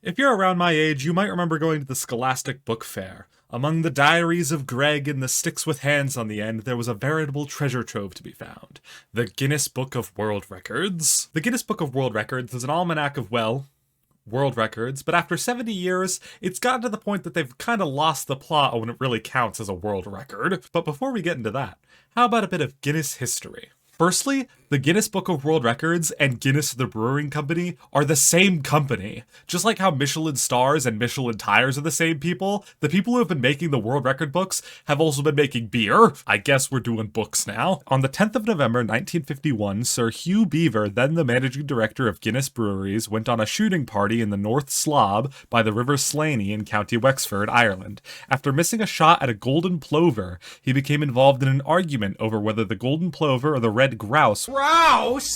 If you're around my age, you might remember going to the Scholastic Book Fair. Among the diaries of Greg and the sticks with hands on the end, there was a veritable treasure trove to be found. The Guinness Book of World Records. The Guinness Book of World Records is an almanac of, well, world records, but after 70 years, it's gotten to the point that they've kind of lost the plot when it really counts as a world record. But before we get into that, how about a bit of Guinness history? Firstly, the Guinness Book of World Records and Guinness the Brewing Company are the same company. Just like how Michelin stars and Michelin tires are the same people, the people who have been making the world record books have also been making beer. I guess we're doing books now. On the 10th of November 1951, Sir Hugh Beaver, then the managing director of Guinness Breweries, went on a shooting party in the North Slob by the River Slaney in County Wexford, Ireland. After missing a shot at a golden plover, he became involved in an argument over whether the golden plover or the red grouse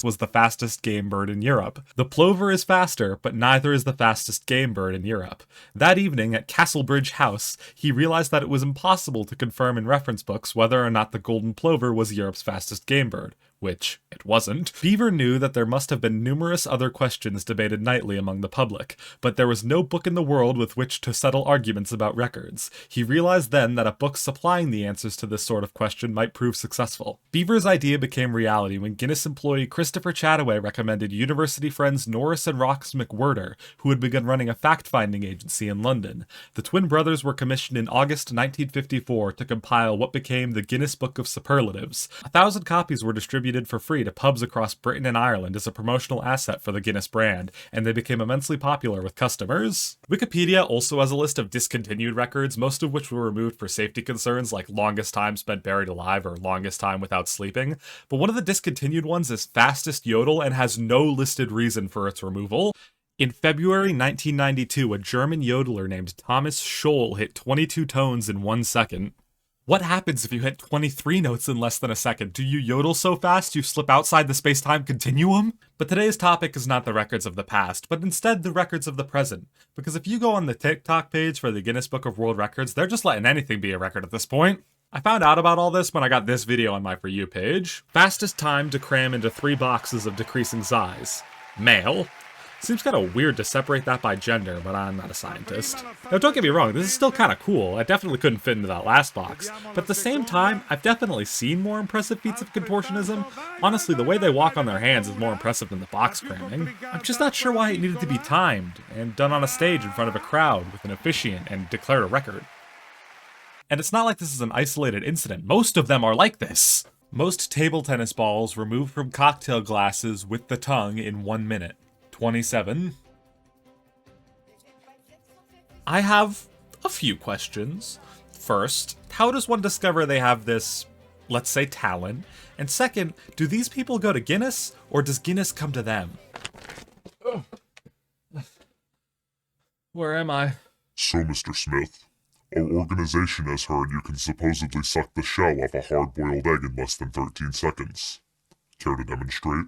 was the fastest game bird in Europe. The plover is faster, but neither is the fastest game bird in Europe. That evening at Castlebridge House, he realized that it was impossible to confirm in reference books whether or not the golden plover was Europe's fastest game bird. Which it wasn't. Beaver knew that there must have been numerous other questions debated nightly among the public, but there was no book in the world with which to settle arguments about records. He realized then that a book supplying the answers to this sort of question might prove successful. Beaver's idea became reality when Guinness employee Christopher Chataway recommended university friends Norris and Rox McWhirter, who had begun running a fact-finding agency in London. The twin brothers were commissioned in August 1954 to compile what became the Guinness Book of Superlatives. 1,000 copies were distributed for free to pubs across Britain and Ireland as a promotional asset for the Guinness brand, and they became immensely popular with customers. Wikipedia also has a list of discontinued records, most of which were removed for safety concerns like longest time spent buried alive or longest time without sleeping, but one of the discontinued ones is fastest yodel and has no listed reason for its removal. In February 1992, a German yodeler named Thomas Scholl hit 22 tones in 1 second. What happens if you hit 23 notes in less than a second? Do you yodel so fast you slip outside the space-time continuum? But today's topic is not the records of the past, but instead the records of the present. Because if you go on the TikTok page for the Guinness Book of World Records, they're just letting anything be a record at this point. I found out about all this when I got this video on my For You page. Fastest time to cram into 3 boxes of decreasing size. Male. Seems kind of weird to separate that by gender, but I'm not a scientist. Now don't get me wrong, this is still kind of cool. I definitely couldn't fit into that last box. But at the same time, I've definitely seen more impressive feats of contortionism. Honestly, the way they walk on their hands is more impressive than the box cramming. I'm just not sure why it needed to be timed, and done on a stage in front of a crowd with an officiant and declared a record. And it's not like this is an isolated incident. Most of them are like this. Most table tennis balls removed from cocktail glasses with the tongue in 1 minute. 27. I have a few questions. First, how does one discover they have this, let's say, talent? And second, do these people go to Guinness, or does Guinness come to them? Where am I? So, Mr. Smith, our organization has heard you can supposedly suck the shell off a hard-boiled egg in less than 13 seconds. Care to demonstrate?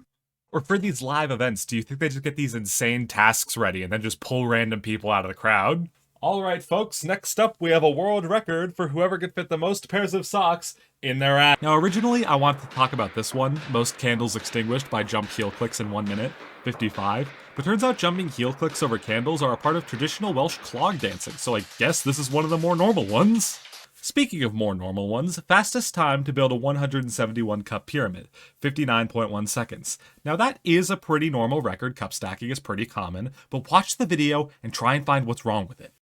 Or for these live events, do you think they just get these insane tasks ready and then just pull random people out of the crowd? Alright folks, next up we have a world record for whoever could fit the most pairs of socks in their ass. Now originally I wanted to talk about this one, most candles extinguished by jump heel clicks in 1 minute, 55. But turns out jumping heel clicks over candles are a part of traditional Welsh clog dancing, so I guess this is one of the more normal ones. Speaking of more normal ones, fastest time to build a 171 cup pyramid, 59.1 seconds. Now that is a pretty normal record, cup stacking is pretty common, but watch the video and try and find what's wrong with it.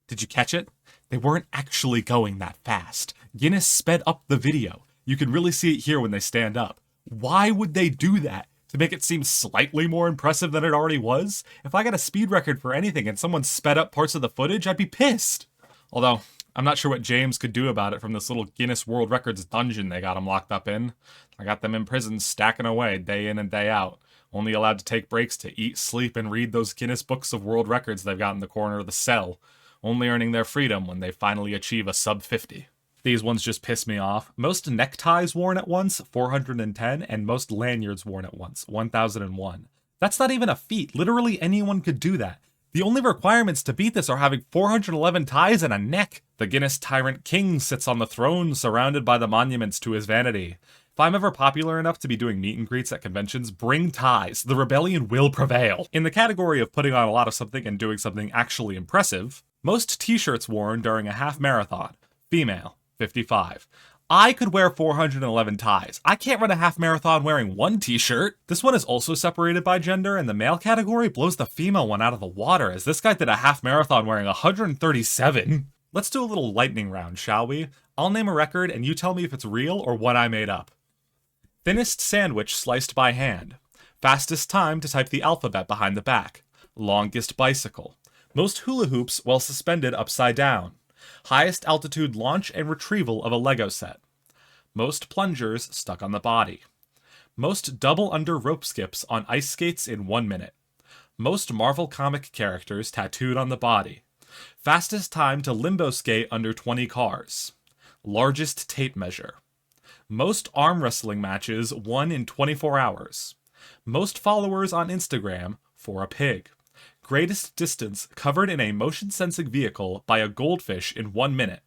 Did you catch it? They weren't actually going that fast. Guinness sped up the video. You can really see it here when they stand up. Why would they do that? To make it seem slightly more impressive than it already was? If I got a speed record for anything and someone sped up parts of the footage, I'd be pissed. Although, I'm not sure what James could do about it from this little Guinness World Records dungeon they got him locked up in. I got them in prison stacking away day in and day out, only allowed to take breaks to eat, sleep, and read those Guinness Books of World Records they've got in the corner of the cell, only earning their freedom when they finally achieve a sub 50. These ones just piss me off. Most neckties worn at once, 410, and most lanyards worn at once, 1001. That's not even a feat. Literally anyone could do that. The only requirements to beat this are having 411 ties and a neck. The Guinness Tyrant King sits on the throne, surrounded by the monuments to his vanity. If I'm ever popular enough to be doing meet and greets at conventions, bring ties. The rebellion will prevail. In the category of putting on a lot of something and doing something actually impressive, most t-shirts worn during a half marathon. Female, 55. I could wear 411 ties. I can't run a half marathon wearing one t-shirt. This one is also separated by gender, and the male category blows the female one out of the water, as this guy did a half marathon wearing 137. Let's do a little lightning round, shall we? I'll name a record, and you tell me if it's real or what I made up. Thinnest sandwich sliced by hand. Fastest time to type the alphabet behind the back. Longest bicycle. Most hula hoops while suspended upside down. Highest altitude launch and retrieval of a Lego set. Most plungers stuck on the body. Most double under rope skips on ice skates in 1 minute. Most Marvel comic characters tattooed on the body. Fastest time to limbo skate under 20 cars. Largest tape measure. Most arm wrestling matches won in 24 hours. Most followers on Instagram for a pig. Greatest distance covered in a motion-sensing vehicle by a goldfish in 1 minute.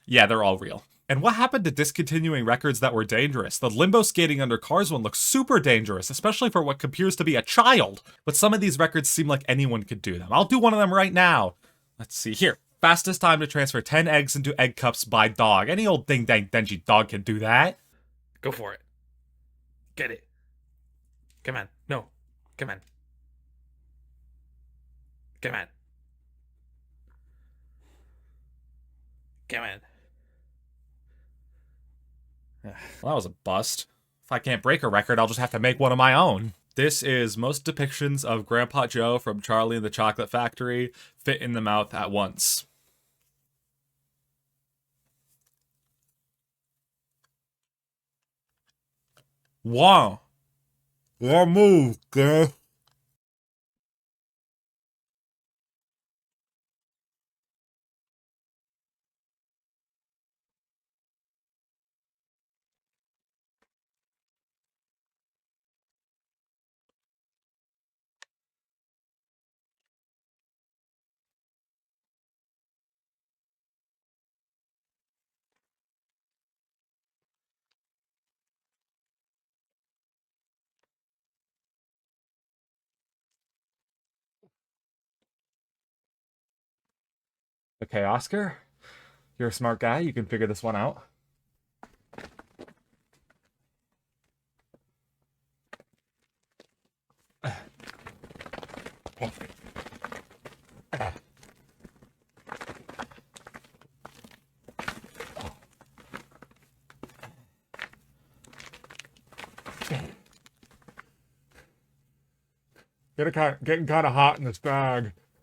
Yeah, they're all real. And what happened to discontinuing records that were dangerous? The limbo skating under cars one looks super dangerous, especially for what appears to be a child. But some of these records seem like anyone could do them. I'll do one of them right now. Let's see here. Fastest time to transfer 10 eggs into egg cups by dog. Any old ding-dang-dingy dog can do that. Go for it. Get it. Come on. No. Come on. Come on. Come on. Well, that was a bust. If I can't break a record, I'll just have to make one of my own. This is most depictions of Grandpa Joe from Charlie and the Chocolate Factory fit in the mouth at once. Wow. That move, girl. Okay, Oscar, you're a smart guy. You can figure this one out. Getting kind of hot in this bag.